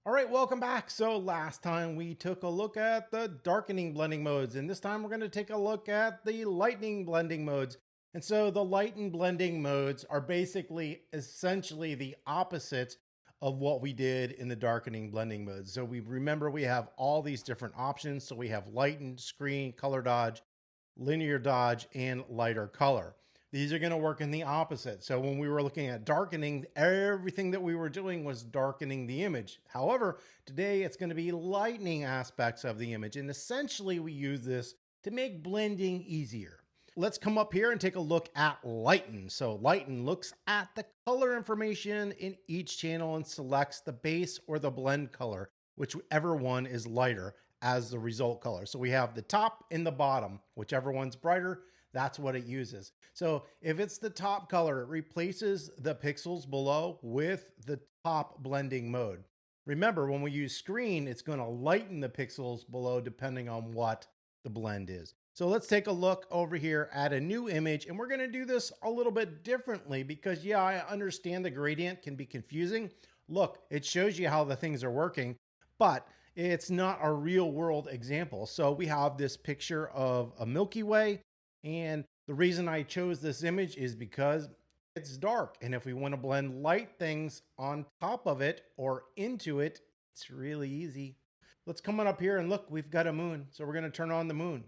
All right, welcome back. So last time we took a look at the darkening blending modes, and this time we're going to take a look at the lightening blending modes. And so the lighten blending modes are basically essentially the opposite of what we did in the darkening blending modes. So we remember we have all these different options. So we have lighten, screen, color dodge, linear dodge, and lighter color. These are going to work in the opposite. So when we were looking at darkening, everything that we were doing was darkening the image. However, today it's going to be lightening aspects of the image. And essentially we use this to make blending easier. Let's come up here and take a look at Lighten. So Lighten looks at the color information in each channel and selects the base or the blend color, whichever one is lighter, as the result color. So we have the top and the bottom, whichever one's brighter, that's what it uses. So if it's the top color, it replaces the pixels below with the top blending mode. Remember, when we use screen, it's going to lighten the pixels below depending on what the blend is. So let's take a look over here at a new image, and we're going to do this a little bit differently because, yeah, I understand the gradient can be confusing. Look, it shows you how the things are working, but it's not a real world example. So we have this picture of a Milky Way. And the reason I chose this image is because it's dark. And if we want to blend light things on top of it or into it, it's really easy. Let's come on up here and look, we've got a moon. So we're going to turn on the moon.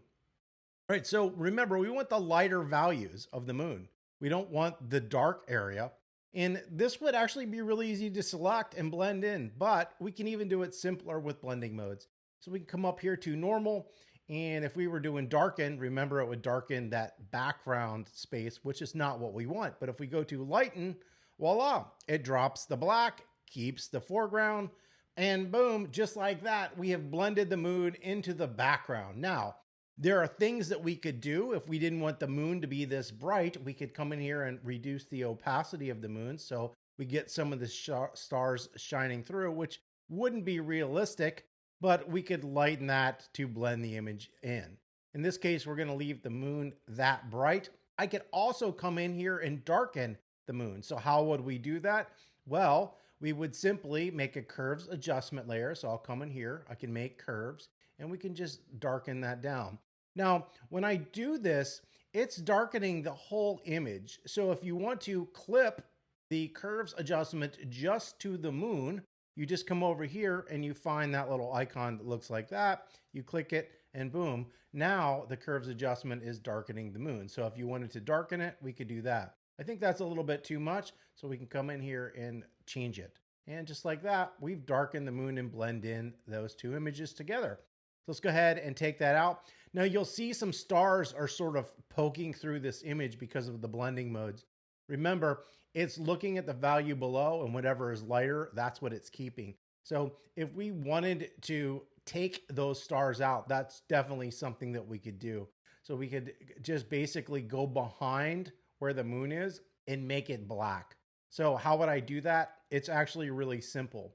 All right, so remember, we want the lighter values of the moon. We don't want the dark area. And this would actually be really easy to select and blend in, but we can even do it simpler with blending modes. So we can come up here to normal. And if we were doing darken, remember it would darken that background space, which is not what we want. But if we go to lighten, voila, it drops the black, keeps the foreground, and boom, just like that, we have blended the moon into the background. Now, there are things that we could do if we didn't want the moon to be this bright. We could come in here and reduce the opacity of the moon so we get some of the stars shining through, which wouldn't be realistic. But we could lighten that to blend the image in. In this case, we're going to leave the moon that bright. I could also come in here and darken the moon. So how would we do that? Well, we would simply make a curves adjustment layer. So I'll come in here, I can make curves, and we can just darken that down. Now, when I do this, it's darkening the whole image. So if you want to clip the curves adjustment just to the moon, you just come over here and you find that little icon that looks like that. You click it and boom, now the curves adjustment is darkening the moon. So if you wanted to darken it, we could do that. I think that's a little bit too much, so we can come in here and change it. And just like that, we've darkened the moon and blend in those two images together. So let's go ahead and take that out. Now you'll see some stars are sort of poking through this image because of the blending modes. Remember, it's looking at the value below, and whatever is lighter, that's what it's keeping. So if we wanted to take those stars out, that's definitely something that we could do. So we could just basically go behind where the moon is and make it black. So how would I do that? It's actually really simple.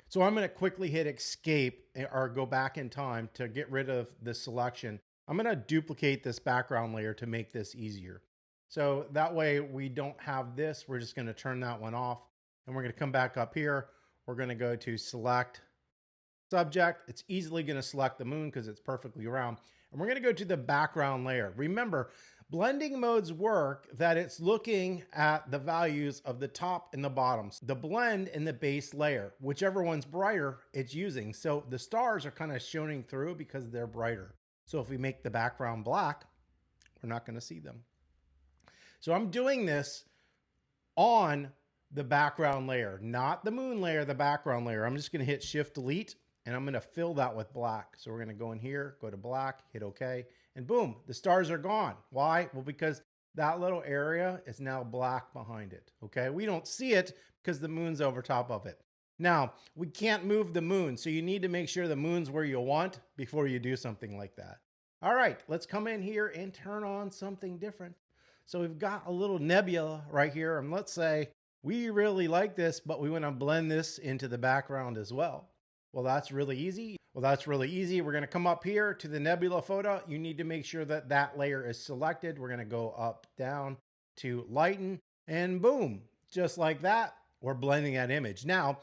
So I'm going to quickly hit escape or go back in time to get rid of the selection. I'm going to duplicate this background layer to make this easier. So that way we don't have this. We're just going to turn that one off, and we're going to come back up here. We're going to go to select subject. It's easily going to select the moon because it's perfectly round. And we're going to go to the background layer. Remember, blending modes work that it's looking at the values of the top and the bottoms, the blend and the base layer, whichever one's brighter it's using. So the stars are kind of shining through because they're brighter. So if we make the background black, we're not going to see them. So I'm doing this on the background layer, not the moon layer, the background layer. I'm just going to hit Shift Delete, and I'm going to fill that with black. So we're going to go in here, go to black, hit OK, and boom, the stars are gone. Why? Well, because that little area is now black behind it. Okay, we don't see it because the moon's over top of it. Now, we can't move the moon, so you need to make sure the moon's where you want before you do something like that. All right, let's come in here and turn on something different. So we've got a little nebula right here, and let's say we really like this, but we want to blend this into the background as well. Well, that's really easy. We're going to come up here to the nebula photo. You need to make sure that that layer is selected. We're going to go up, down to lighten, and boom, just like that, we're blending that image. Now,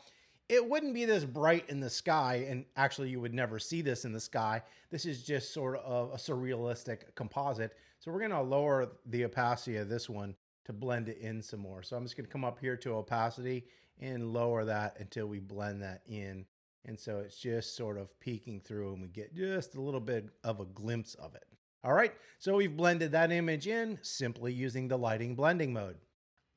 it wouldn't be this bright in the sky, and actually you would never see this in the sky. This is just sort of a surrealistic composite. So we're gonna lower the opacity of this one to blend it in some more. So I'm just gonna come up here to opacity and lower that until we blend that in. And so it's just sort of peeking through and we get just a little bit of a glimpse of it. All right, so we've blended that image in simply using the lighting blending mode.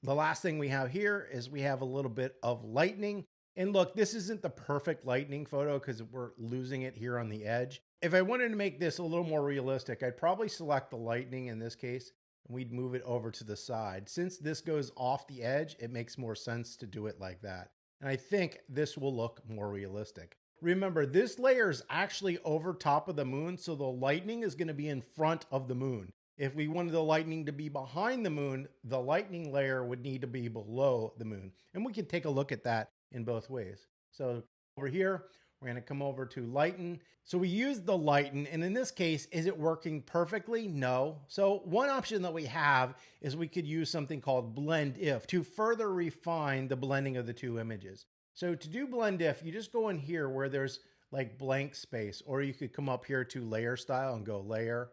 The last thing we have here is we have a little bit of lightening. And look, this isn't the perfect lightning photo because we're losing it here on the edge. If I wanted to make this a little more realistic, I'd probably select the lightning in this case, and we'd move it over to the side. Since this goes off the edge, it makes more sense to do it like that. And I think this will look more realistic. Remember, this layer is actually over top of the moon, so the lightning is going to be in front of the moon. If we wanted the lightning to be behind the moon, the lightning layer would need to be below the moon. And we can take a look at that in both ways. So over here, we're going to come over to lighten. So we use the lighten, and in this case, is it working perfectly? No. So one option that we have is we could use something called blend if to further refine the blending of the two images. So to do blend if, you just go in here where there's like blank space, or you could come up here to layer style and go layer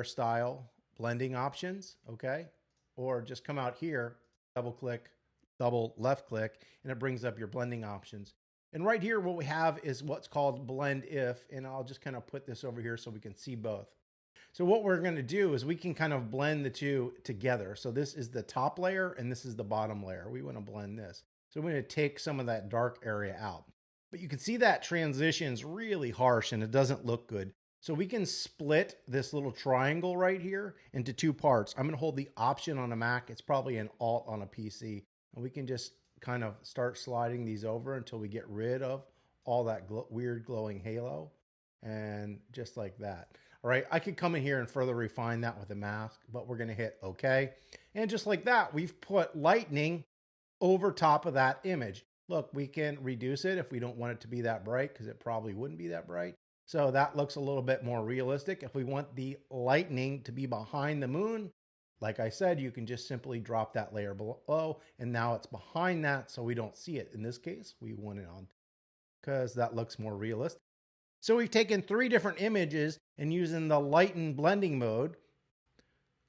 style, blending options, okay? Or just come out here, double click, double left click, and it brings up your blending options. And right here, what we have is what's called blend if, and I'll just kind of put this over here so we can see both. So what we're going to do is we can kind of blend the two together. So this is the top layer and this is the bottom layer. We want to blend this. So we're going to take some of that dark area out. But you can see that transition is really harsh and it doesn't look good. So we can split this little triangle right here into two parts. I'm going to hold the Option on a Mac. It's probably an Alt on a PC. And we can just kind of start sliding these over until we get rid of all that weird glowing halo. And just like that. All right, I could come in here and further refine that with a mask, but we're going to hit OK. And just like that, we've put lightning over top of that image. Look, we can reduce it if we don't want it to be that bright, because it probably wouldn't be that bright. So that looks a little bit more realistic. If we want the lightning to be behind the moon, like I said, you can just simply drop that layer below, and now it's behind that, so we don't see it. In this case, we want it on because that looks more realistic. So we've taken 3 different images and using the Lighten blending mode,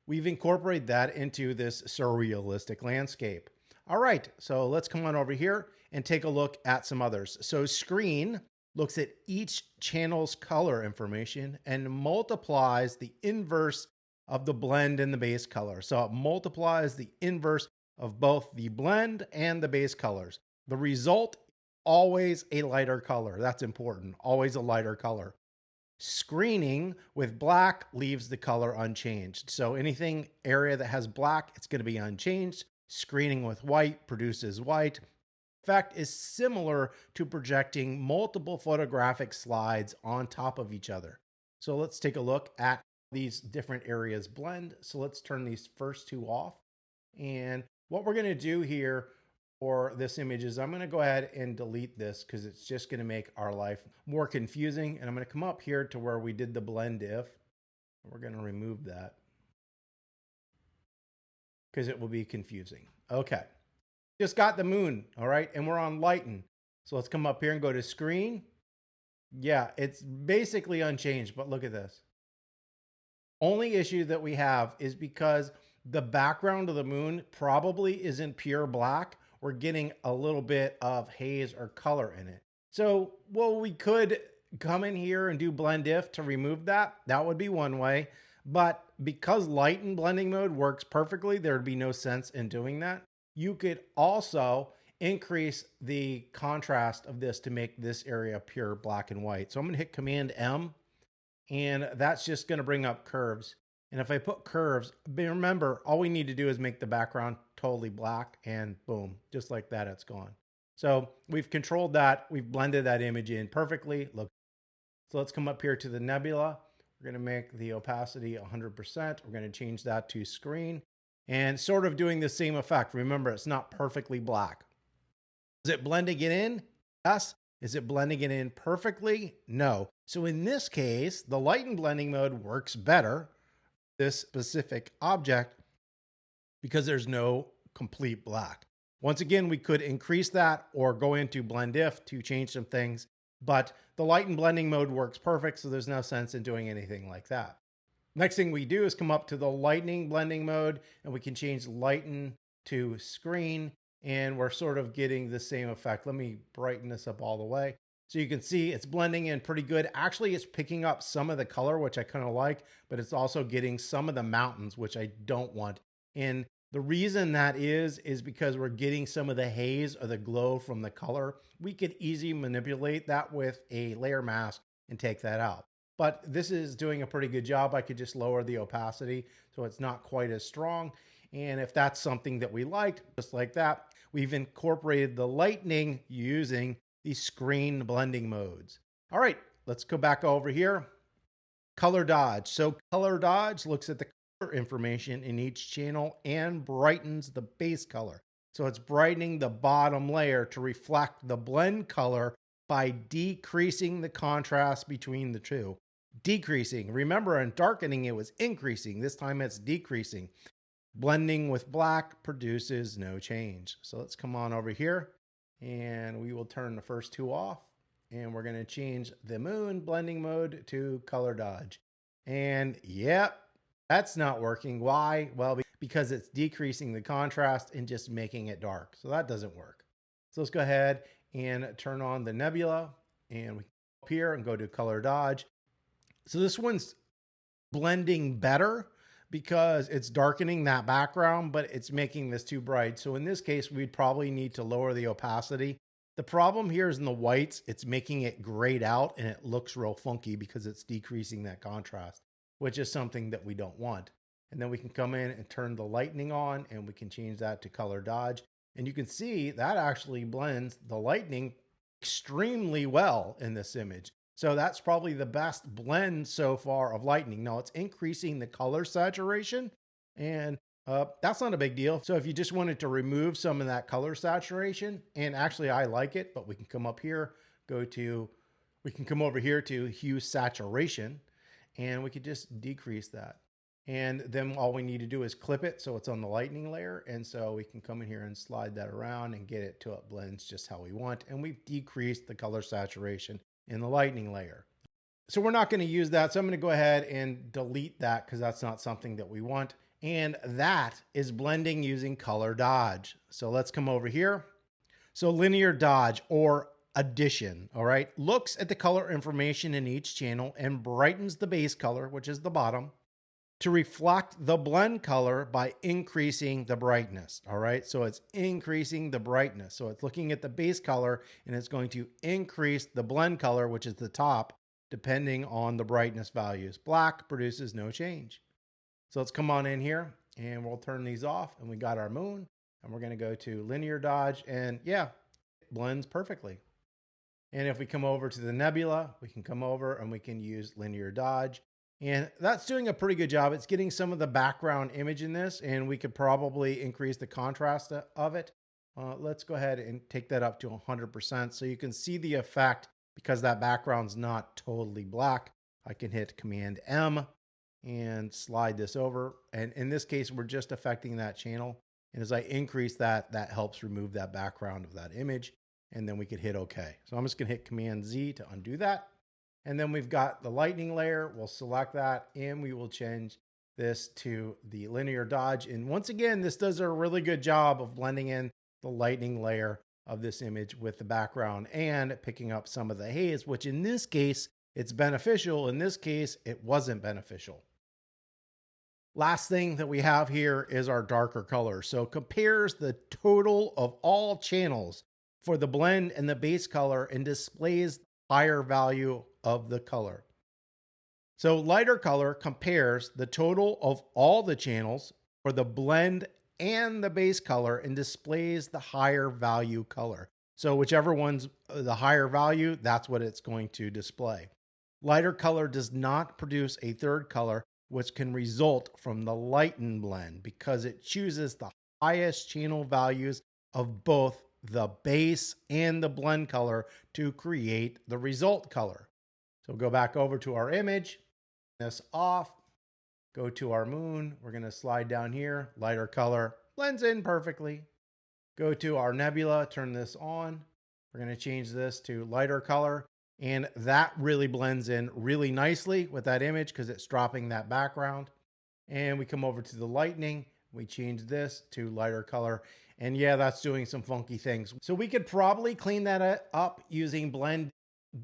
we've incorporated that into this surrealistic landscape. All right, so let's come on over here and take a look at some others. So screen looks at each channel's color information and multiplies the inverse of the blend and the base color. So it multiplies the inverse of both the blend and the base colors. The result, always a lighter color. That's important. Always a lighter color. Screening with black leaves the color unchanged. So anything area that has black, it's going to be unchanged. Screening with white produces white. Effect is similar to projecting multiple photographic slides on top of each other. So let's take a look at these different areas blend. So let's turn these first 2 off. And what we're going to do here for this image is I'm going to go ahead and delete this because it's just going to make our life more confusing. And I'm going to come up here to where we did the blend if. We're going to remove that because it will be confusing. Okay. Just got the moon. All right. And we're on Lighten. So let's come up here and go to screen. Yeah, it's basically unchanged, but look at this. Only issue that we have is because the background of the moon probably isn't pure black. We're getting a little bit of haze or color in it. So, well, we could come in here and do blend if to remove that. That would be one way. But because Lighten blending mode works perfectly, there'd be no sense in doing that. You could also increase the contrast of this to make this area pure black and white. So I'm going to hit Command M. And that's just going to bring up curves. And if I put curves, remember, all we need to do is make the background totally black and boom, just like that, it's gone. So we've controlled that. We've blended that image in perfectly. Look. So let's come up here to the nebula. We're going to make the opacity 100%. We're going to change that to screen and sort of doing the same effect. Remember, it's not perfectly black. Is it blending it in? Yes. Is it blending it in perfectly? No. So in this case, the Lighten blending mode works better, this specific object, because there's no complete black. Once again, we could increase that or go into blend if to change some things, but the lighten blending mode works perfect, so there's no sense in doing anything like that. Next thing we do is come up to the lightening blending mode, and we can change lighten to screen, and we're sort of getting the same effect. Let me brighten this up all the way. So you can see it's blending in pretty good. Actually, it's picking up some of the color, which I kind of like, but it's also getting some of the mountains, which I don't want. And the reason that is because we're getting some of the haze or the glow from the color. We could easily manipulate that with a layer mask and take that out. But this is doing a pretty good job. I could just lower the opacity so it's not quite as strong. And if that's something that we liked, just like that, we've incorporated the lightening using the screen blending modes. All right, let's go back over here. Color dodge. So color dodge looks at the color information in each channel and brightens the base color. So it's brightening the bottom layer to reflect the blend color by decreasing the contrast between the two. Decreasing. Remember, in darkening, it was increasing. This time it's decreasing. Blending with black produces no change. So let's come on over here and we will turn the first two off. And we're going to change the moon blending mode to color dodge. And yep, that's not working. Why? Well, because it's decreasing the contrast and just making it dark. So that doesn't work. So let's go ahead and turn on the nebula, and we can go up here and go to color dodge. So this one's blending better because it's darkening that background, but it's making this too bright. So in this case, we'd probably need to lower the opacity. The problem here is in the whites, it's making it grayed out and it looks real funky because it's decreasing that contrast, which is something that we don't want. And then we can come in and turn the lightening on, and we can change that to color dodge. And you can see that actually blends the lightening extremely well in this image. So that's probably the best blend so far of lightening. Now it's increasing the color saturation, and that's not a big deal. So if you just wanted to remove some of that color saturation, and actually I like it, but we can come up here, we can come over here to hue saturation, and we could just decrease that. And then all we need to do is clip it so it's on the lightening layer. And so we can come in here and slide that around and get it till it blends just how we want. And we've decreased the color saturation in the lightening layer. So we're not going to use that. So I'm going to go ahead and delete that because that's not something that we want. And that is blending using color dodge. So let's come over here. So linear dodge or addition, all right, looks at the color information in each channel and brightens the base color, which is the bottom, to reflect the blend color by increasing the brightness. All right, so it's increasing the brightness. So it's looking at the base color and it's going to increase the blend color, which is the top, depending on the brightness values. Black produces no change. So let's come on in here and we'll turn these off, and we got our moon, and we're going to go to linear dodge, and yeah, it blends perfectly. And if we come over to the nebula, we can come over and we can use linear dodge. And that's doing a pretty good job. It's getting some of the background image in this, and we could probably increase the contrast of it. Let's go ahead and take that up to 100% so you can see the effect because that background's not totally black. I can hit Command M and slide this over. And in this case, we're just affecting that channel. And as I increase that, that helps remove that background of that image. And then we could hit OK. So I'm just going to hit Command Z to undo that. And then we've got the lightning layer. We'll select that and we will change this to the linear dodge. And once again, this does a really good job of blending in the lightning layer of this image with the background and picking up some of the haze, which in this case, it's beneficial. In this case, it wasn't beneficial. Last thing that we have here is our darker color. So compares the total of all channels for the blend and the base color and displays the higher value of the color. So lighter color compares the total of all the channels for the blend and the base color and displays the higher value color. So whichever one's the higher value, that's what it's going to display. Lighter color does not produce a third color, which can result from the lighten blend because it chooses the highest channel values of both the base and the blend color to create the result color. So go back over to our image, this off, go to our moon. We're going to slide down here, lighter color, blends in perfectly. go to our nebula, turn this on. We're going to change this to lighter color. And that really blends in really nicely with that image because it's dropping that background. And we come over to the lightening. We change this to lighter color. And yeah, that's doing some funky things. So we could probably clean that up using blend.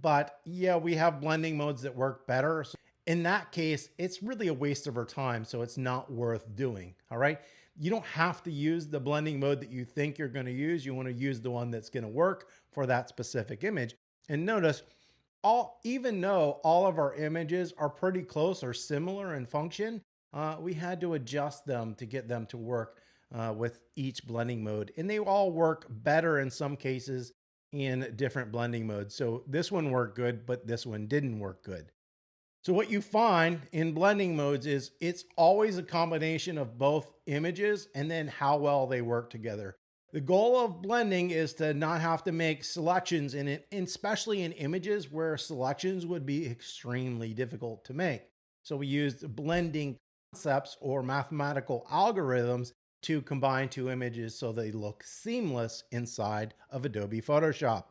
But yeah, we have blending modes that work better. So in that case, it's really a waste of our time. So it's not worth doing. All right. You don't have to use the blending mode that you think you're going to use. You want to use the one that's going to work for that specific image. And notice, even though all of our images are pretty close or similar in function, we had to adjust them to get them to work with each blending mode. And they all work better in some cases in different blending modes. So this one worked good, but this one didn't work good. So what you find in blending modes is it's always a combination of both images and then how well they work together. The goal of blending is to not have to make selections in it, especially in images where selections would be extremely difficult to make. So we used blending concepts or mathematical algorithms to combine two images so they look seamless inside of Adobe Photoshop.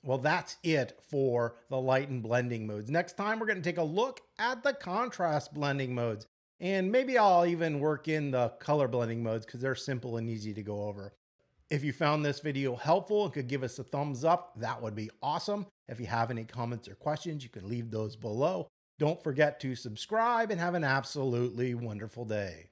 Well, that's it for the Lighten blending modes. Next time, we're going to take a look at the contrast blending modes. And maybe I'll even work in the color blending modes because they're simple and easy to go over. If you found this video helpful and could give us a thumbs up, that would be awesome. If you have any comments or questions, you can leave those below. Don't forget to subscribe and have an absolutely wonderful day.